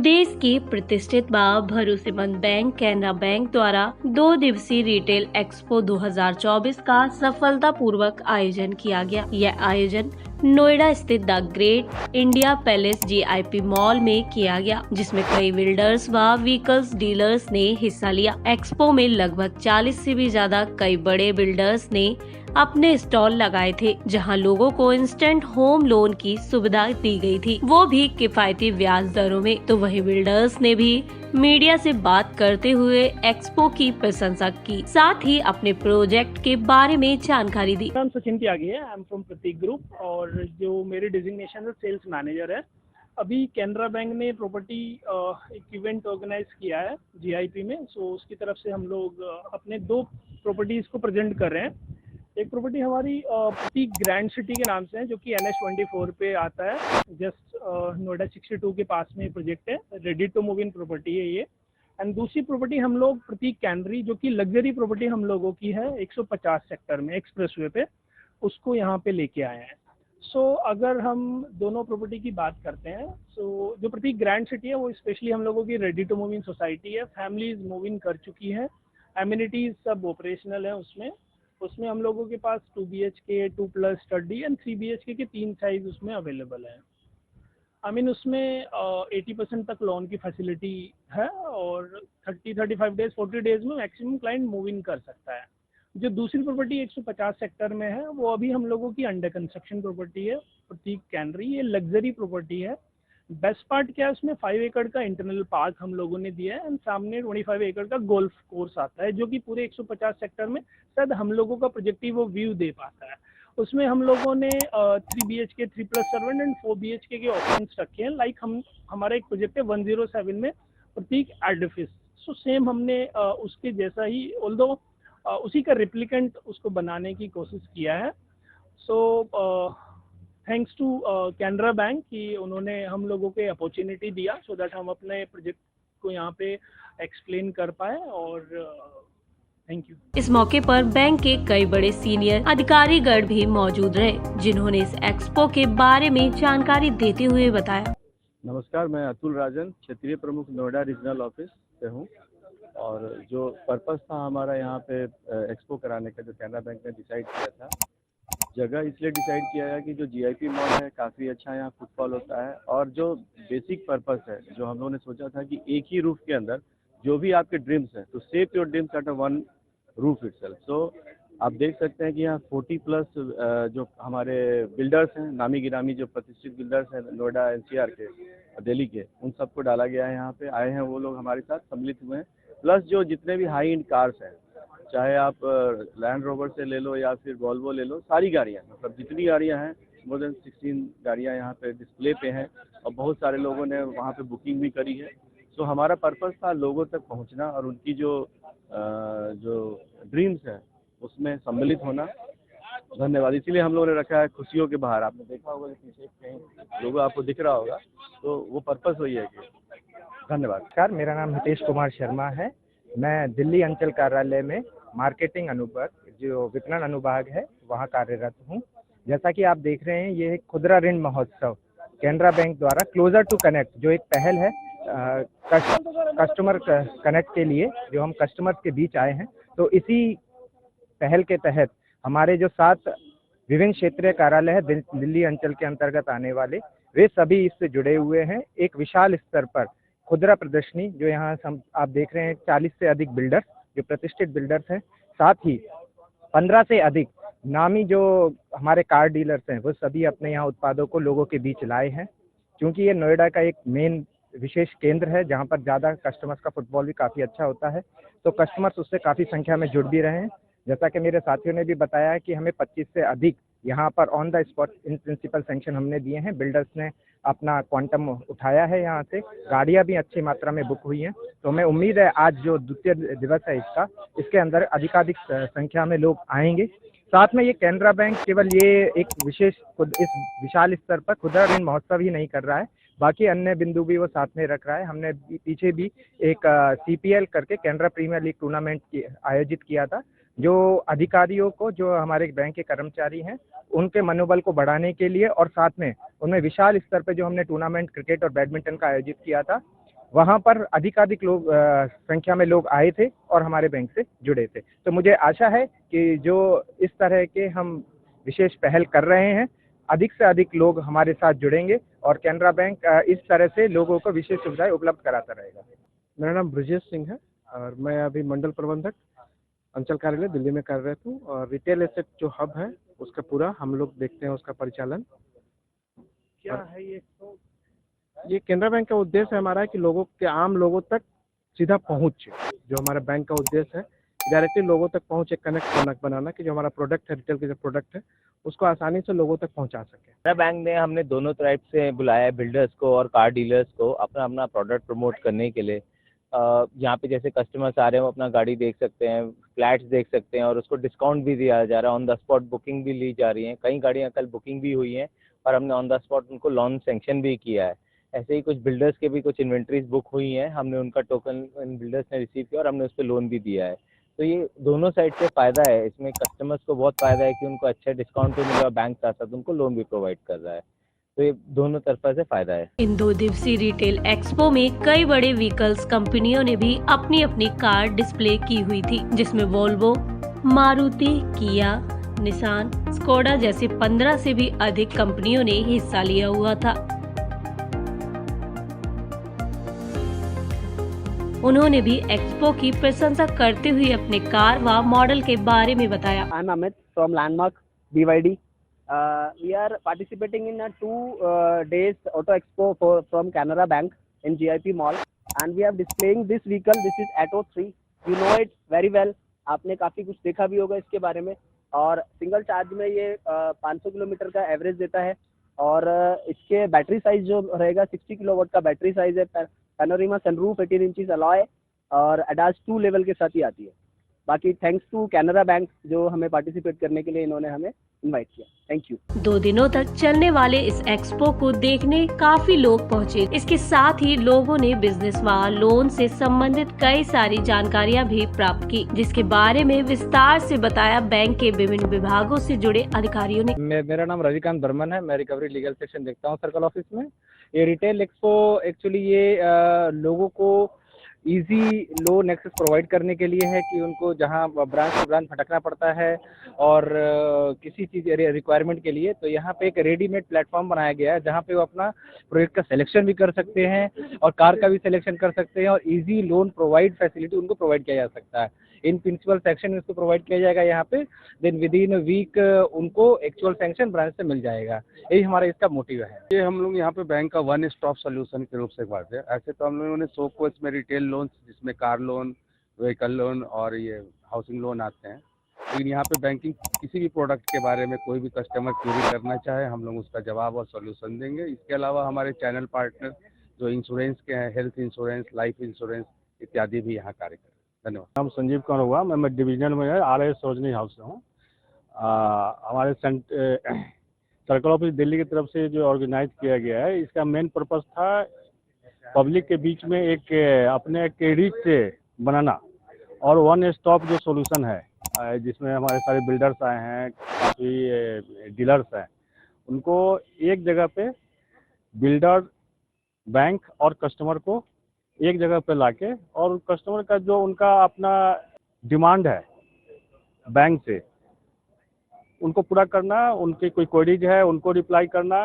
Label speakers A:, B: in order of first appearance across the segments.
A: देश के प्रतिष्ठित व भरोसेमंद बैंक कैनरा बैंक द्वारा 2 दिवसीय रिटेल एक्सपो 2024 का सफलतापूर्वक आयोजन किया गया। यह आयोजन नोएडा स्थित the great India palace GIP mall में किया गया, जिसमें कई बिल्डर्स व व्हीकल्स डीलर्स ने हिस्सा लिया। एक्सपो में लगभग 40 से भी ज्यादा कई बड़े बिल्डर्स ने अपने स्टॉल लगाए थे, जहां लोगों को इंस्टेंट होम लोन की सुविधा दी गई थी, वो भी किफायती ब्याज दरों में। तो वही बिल्डर्स ने भी मीडिया से बात करते हुए एक्सपो की प्रशंसा की, साथ ही अपने प्रोजेक्ट के बारे में जानकारी दी।
B: नाम सचिन त्यागी है, I am from Prateek group और जो मेरी डिजिग्नेशन है सेल्स मैनेजर है। अभी कैनरा बैंक ने प्रॉपर्टी एक इवेंट ऑर्गेनाइज किया है जीआईपी में, सो उसकी तरफ से हम लोग अपने 2 प्रॉपर्टीज को प्रेजेंट कर रहे हैं। एक प्रॉपर्टी हमारी प्रतीक ग्रैंड सिटी के नाम से है, जो कि NH24 पे आता है, जस्ट नोएडा 62 के पास में प्रोजेक्ट है, ready to move in property है ये। एंड दूसरी प्रॉपर्टी हम लोग प्रतीक कैनरी, जो कि लग्जरी प्रॉपर्टी हम लोगों की है 150 सेक्टर में एक्सप्रेसवे पे, उसको यहाँ पे लेके आए हैं। सो अगर हम दोनों प्रॉपर्टी की बात करते हैं, सो जो प्रतीक ग्रैंड सिटी है वो स्पेशली हम लोगों की ready to move in society है। फैमिलीज मूव इन कर चुकी है, एमिनिटीज सब ऑपरेशनल है उसमें हम लोगों के पास 2 BHK 2+ स्टडी एंड 3 BHK के 3 साइज उसमें अवेलेबल है। उसमें 80% तक लोन की फैसिलिटी है और 30-35 डेज 40 डेज में मैक्सिमम क्लाइंट मूव इन कर सकता है। जो दूसरी प्रॉपर्टी 150 सेक्टर में है वो अभी हम लोगों की अंडर कंस्ट्रक्शन प्रॉपर्टी है, प्रतीक कैनरी। ये लग्जरी प्रॉपर्टी है। बेस्ट पार्ट क्या है, उसमें 5 एकड़ का इंटरनल पार्क हम लोगों ने दिया है एंड सामने 25 एकड़ का गोल्फ कोर्स आता है, जो कि पूरे 150 सेक्टर में शायद हम लोगों का प्रोजेक्टिव वो व्यू दे पाता है। उसमें हम लोगों ने 3 BHK 3+ सर्वेंट एंड 4 BHK के ऑप्शंस रखे हैं। लाइक हमारा एक प्रोजेक्ट है 107 में प्रतीक एडिफिस, सो सेम हमने उसके जैसा ही ऑल्दो उसी का रिप्लिकेंट उसको बनाने की कोशिश किया है। So thanks to Canara bank कि उन्होंने हम लोगों को अपॉर्चुनिटी दिया सो दैट हम अपने प्रोजेक्ट को यहाँ पे एक्सप्लेन कर पाए, और थैंक यू।
A: इस मौके पर बैंक के कई बड़े सीनियर अधिकारीगण भी मौजूद रहे, जिन्होंने इस एक्सपो के बारे में जानकारी देते हुए बताया।
C: नमस्कार, मैं अतुल राजन, क्षेत्रीय प्रमुख नोएडा रीजनल ऑफिस से हूँ। और जो पर्पस था हमारा यहाँ पे एक्सपो कराने का, जो कैनरा बैंक ने डिसाइड किया था, जगह इसलिए डिसाइड किया है कि जो जीआईपी मॉल है काफ़ी अच्छा यहाँ फुटफॉल होता है। और जो बेसिक पर्पस है, जो हम लोगों ने सोचा था कि एक ही रूफ के अंदर जो भी आपके ड्रीम्स हैं, तो save your dreams at one roof itself. So आप देख सकते हैं कि यहाँ 40+ जो हमारे बिल्डर्स हैं, नामी गिरामी जो प्रतिष्ठित बिल्डर्स हैं नोएडा NCR के, दिल्ली के, उन सबको डाला गया है। यहाँ पे आए हैं वो लोग हमारे साथ सम्मिलित हुए हैं। प्लस जो जितने भी हाई एंड कार्स हैं, चाहे आप लैंड रोवर से ले लो या फिर वॉल्वो ले लो, सारी गाड़ियाँ, मतलब जितनी गाड़ियाँ हैं, मोर देन 16 गाड़ियाँ यहाँ पे डिस्प्ले पे हैं और बहुत सारे लोगों ने वहाँ पे बुकिंग भी करी है। सो हमारा पर्पस था लोगों तक पहुँचना और उनकी जो ड्रीम्स हैं उसमें सम्मिलित होना। धन्यवाद। इसीलिए हम लोगों ने रखा है खुशियों के बाहर। आपने देखा होगा कि पीछे कहीं लोगो आपको दिख रहा होगा, तो वो पर्पस वही है कि धन्यवाद।
D: नमस्कार, मेरा नाम हितेश कुमार शर्मा है। मैं दिल्ली अंचल कार्यालय में मार्केटिंग अनुभाग, जो विपणन अनुभाग है, वहाँ कार्यरत हूँ। जैसा कि आप देख रहे हैं, ये एक खुदरा ऋण महोत्सव कैनरा बैंक द्वारा क्लोजर टू कनेक्ट, जो एक पहल है कस्टमर कनेक्ट के लिए, जो हम कस्टमर्स के बीच आए हैं, तो इसी पहल के तहत हमारे जो 7 विभिन्न क्षेत्रीय कार्यालय है दिल्ली अंचल के अंतर्गत आने वाले, वे सभी इससे जुड़े हुए हैं। एक विशाल स्तर पर खुदरा प्रदर्शनी, जो यहाँ आप देख रहे हैं, 40 से अधिक बिल्डर्स, जो प्रतिष्ठित बिल्डर्स हैं, साथ ही 15 से अधिक नामी जो हमारे कार डीलर्स हैं, वो सभी अपने यहाँ उत्पादों को लोगों के बीच लाए हैं। क्योंकि ये नोएडा का एक मेन विशेष केंद्र है जहाँ पर ज़्यादा कस्टमर्स का फुटफॉल भी काफ़ी अच्छा होता है, तो कस्टमर्स उससे काफ़ी संख्या में जुड़ भी रहे हैं। जैसा कि मेरे साथियों ने भी बताया कि हमें 25 से अधिक यहाँ पर on the spot in principle sanction हमने दिए हैं। बिल्डर्स ने अपना क्वांटम उठाया है, यहाँ से गाड़ियाँ भी अच्छी मात्रा में बुक हुई हैं। तो हमें उम्मीद है आज जो द्वितीय दिवस है इसके अंदर अधिकाधिक संख्या में लोग आएंगे। साथ में ये कैनरा बैंक केवल ये एक विशेष इस विशाल स्तर पर खुदरा ऋण महोत्सव ही नहीं कर रहा है, बाकी अन्य बिंदु भी वो साथ में रख रहा है। हमने पीछे भी एक CPL करके कैनरा प्रीमियर लीग टूर्नामेंट आयोजित किया था, जो अधिकारियों को, जो हमारे बैंक के कर्मचारी हैं, उनके मनोबल को बढ़ाने के लिए, और साथ में उनमें विशाल स्तर पे जो हमने टूर्नामेंट क्रिकेट और बैडमिंटन का आयोजित किया था, वहाँ पर अधिकाधिक लोग संख्या में लोग आए थे और हमारे बैंक से जुड़े थे। तो मुझे आशा है कि जो इस तरह के हम विशेष पहल कर रहे हैं, अधिक से अधिक लोग हमारे साथ जुड़ेंगे और कैनरा बैंक इस तरह से लोगों को विशेष सुविधाएं उपलब्ध कराता रहेगा।
C: मेरा नाम ब्रजेश सिंह है और मैं अभी मंडल प्रबंधक अंचल कार्यालय दिल्ली में कार्यरत हूँ और रिटेल एसेट जो हब है उसका पूरा हम लोग देखते हैं उसका परिचालन।
B: क्या है
C: ये केनरा बैंक का उद्देश्य हमारा है कि लोगों के आम लोगों तक सीधा पहुंच, जो हमारा बैंक का उद्देश्य है डायरेक्टली लोगों तक पहुंच, एक कनेक्ट बनाना कि जो हमारा प्रोडक्ट है, रिटेल के जो प्रोडक्ट है उसको आसानी से लोगों तक पहुंचा सके।
E: केनरा बैंक ने हमने दोनों तरफ से बुलाया है, बिल्डर्स को और कार डीलर्स को अपना अपना प्रोडक्ट प्रमोट करने के लिए। यहाँ पे जैसे कस्टमर्स आ रहे हैं वो अपना गाड़ी देख सकते हैं, फ्लैट्स देख सकते हैं और उसको डिस्काउंट भी दिया जा रहा है, ऑन द स्पॉट बुकिंग भी ली जा रही है। कई गाड़ियाँ कल बुकिंग भी हुई हैं और हमने ऑन द स्पॉट उनको लोन सेंक्शन भी किया है। ऐसे ही कुछ बिल्डर्स के भी कुछ इन्वेंट्रीज बुक हुई हैं, हमने उनका टोकन बिल्डर्स ने रिसीव किया और हमने उस पर लोन भी दिया है। तो ये दोनों साइड से फ़ायदा है, इसमें कस्टमर्स को बहुत फ़ायदा है कि उनको अच्छा डिस्काउंट भी मिला, बैंक साथ साथ उनको लोन भी प्रोवाइड कर रहा है। तो ये दोनों तरफा से फ़ायदा है।
A: इन 2 दिवसीय रिटेल एक्सपो में कई बड़े व्हीकल्स कंपनियों ने भी अपनी अपनी कार डिस्प्ले की हुई थी, जिसमें वोल्वो, मारुति, किया, निसान, स्कोडा जैसे 15 से भी अधिक कंपनियों ने हिस्सा लिया हुआ था। उन्होंने भी एक्सपो की प्रशंसा करते हुए अपने कार व मॉडल के बारे में बताया।
F: I'm Amit from Landmark BYD. We are participating in a 2 days auto expo from Canara Bank in GIP Mall, and we are displaying this vehicle. This is Atto 3. You know it very well. आपने काफ़ी कुछ देखा भी होगा इसके बारे में। और सिंगल चार्ज में ये 500 किलोमीटर का एवरेज देता है और इसके बैटरी साइज जो रहेगा 60 किलोवाट का बैटरी साइज है। पैनोरामा सनरूफ 18 इंचेस अलॉय और एडास 2 लेवल के साथ ही आती है। बाकी थैंक्स टू कैनरा बैंक जो हमें पार्टिसिपेट करने के लिए इन्होंने हमें इनवाइट किया। Thank you.
A: 2 दिनों तक चलने वाले इस एक्सपो को देखने काफी लोग पहुंचे। इसके साथ ही लोगों ने बिजनेस व लोन से संबंधित कई सारी जानकारियां भी प्राप्त की, जिसके बारे में विस्तार से बताया बैंक के विभिन्न विभागों से जुड़े अधिकारियों ने।
G: मेरा नाम रविकांत बर्मन है, मैं रिकवरी लीगल सेक्शन देखता हूँ सर्कल ऑफिस में। ये रिटेल एक्सपो एक्चुअली ये लोगों को इजी लोन एक्सेस प्रोवाइड करने के लिए है कि उनको जहां ब्रांच से ब्रांच भटकना पड़ता है और किसी चीज़ रिक्वायरमेंट के लिए, तो यहाँ पे एक रेडीमेड प्लेटफॉर्म बनाया गया है जहाँ पे वो अपना प्रोजेक्ट का सिलेक्शन भी कर सकते हैं और कार का भी सिलेक्शन कर सकते हैं और इजी लोन प्रोवाइड फैसिलिटी उनको प्रोवाइड किया जा सकता है। इन प्रिंसिपल सेक्शन इसको प्रोवाइड किया जाएगा यहाँ पे, देन विद इन वीक उनको एक्चुअल सैंक्शन ब्रांच से मिल जाएगा। यही हमारा इसका मोटिव है।
C: ये हम लोग यहाँ पे बैंक का वन स्टॉप सोल्यूशन के रूप से बात है। ऐसे तो हम लोगों ने 100 को इसमें रिटेल लोन जिसमें कार लोन, व्हीकल लोन और ये हाउसिंग लोन आते हैं, लेकिन यहाँ पे बैंकिंग किसी भी प्रोडक्ट के बारे में कोई भी कस्टमर क्वेरी करना चाहे हम लोग उसका जवाब और सॉल्यूशन देंगे। इसके अलावा हमारे चैनल पार्टनर जो इंश्योरेंस के हैं, हेल्थ इंश्योरेंस, लाइफ इंश्योरेंस इत्यादि भी यहाँ कार्य करें। धन्यवाद। नाम संजीव कौर हुआ, मैं डिवीजनल में RS सरोजनी हाउस से हूँ। हमारे सर्कल ऑफिस दिल्ली की तरफ से जो ऑर्गेनाइज किया गया है, इसका मेन पर्पस था पब्लिक के बीच में एक अपने एक रीच बनाना और वन स्टॉप जो सॉल्यूशन है, जिसमें हमारे सारे बिल्डर्स आए हैं, काफ़ी डीलर्स हैं, उनको एक जगह पे बिल्डर, बैंक और कस्टमर को एक जगह पे लाके और कस्टमर का जो उनका अपना डिमांड है बैंक से उनको पूरा करना, उनकी कोई क्वेरीज है उनको रिप्लाई करना,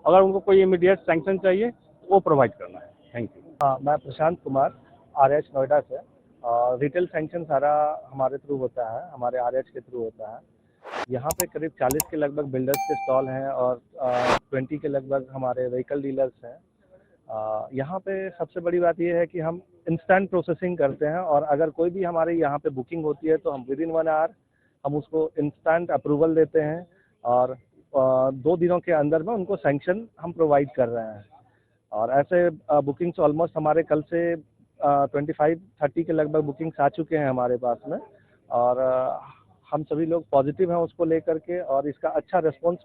C: अगर उनको कोई इमीडिएट सैंक्शन चाहिए वो प्रोवाइड करना है। Thank you.
D: मैं प्रशांत कुमार RH नोएडा से। रिटेल सैंक्शन सारा हमारे थ्रू होता है, हमारे RH के थ्रू होता है। यहाँ पे करीब 40 के लगभग बिल्डर्स के स्टॉल हैं और 20 के लगभग हमारे व्हीकल डीलर्स हैं। यहाँ पे सबसे बड़ी बात यह है कि हम इंस्टेंट प्रोसेसिंग करते हैं और अगर कोई भी हमारे यहाँ पे बुकिंग होती है तो हम विद इन 1 आवर हम उसको इंस्टेंट अप्रूवल देते हैं और 2 दिनों के अंदर में उनको सैंक्शन हम प्रोवाइड कर रहे हैं। और ऐसे बुकिंग्स ऑलमोस्ट हमारे कल से 25-30 के लगभग बुकिंग्स आ चुके हैं हमारे पास में और हम सभी लोग पॉजिटिव हैं उसको लेकर के और इसका अच्छा रिस्पॉन्स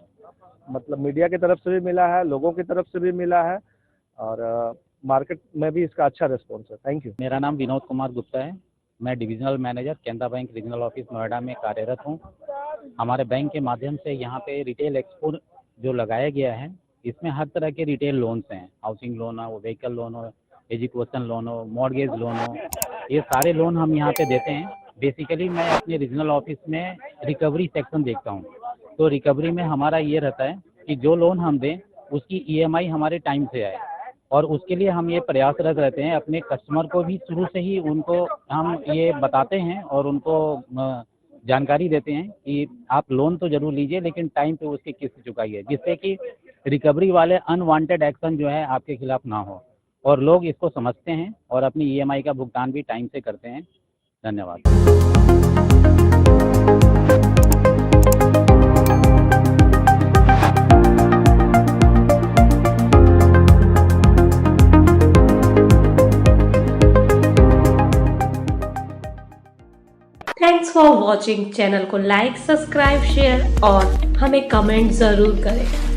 D: मतलब मीडिया की तरफ से भी मिला है, लोगों की तरफ से भी मिला है और मार्केट में भी इसका अच्छा रिस्पॉन्स है। Thank you.
H: मेरा नाम विनोद कुमार गुप्ता है, मैं divisional manager Canara bank regional office Noida में कार्यरत हूँ। हमारे बैंक के माध्यम से यहाँ पे रिटेल एक्सपो जो लगाया गया है, इसमें हर तरह के रिटेल लोन्स हैं, हाउसिंग लोन हो, व्हीकल लोन हो, एजुकेशन लोन हो, मॉर्गेज लोन हो, ये सारे लोन हम यहाँ पे देते हैं। बेसिकली मैं अपने रीजनल ऑफिस में रिकवरी सेक्शन देखता हूँ। तो रिकवरी में हमारा ये रहता है कि जो लोन हम दें उसकी ईएमआई हमारे टाइम से आए, और उसके लिए हम ये प्रयासरत रहते हैं। अपने कस्टमर को भी शुरू से ही उनको हम ये बताते हैं और उनको जानकारी देते हैं कि आप लोन तो जरूर लीजिए लेकिन टाइम पे उसकी किस्त चुकाइए, जिससे कि रिकवरी वाले अनवांटेड एक्शन जो है आपके खिलाफ ना हो, और लोग इसको समझते हैं और अपनी ईएमआई का भुगतान भी टाइम से करते हैं। धन्यवाद।
A: Thanks for watching. चैनल को लाइक, सब्सक्राइब, शेयर और हमें कमेंट जरूर करें।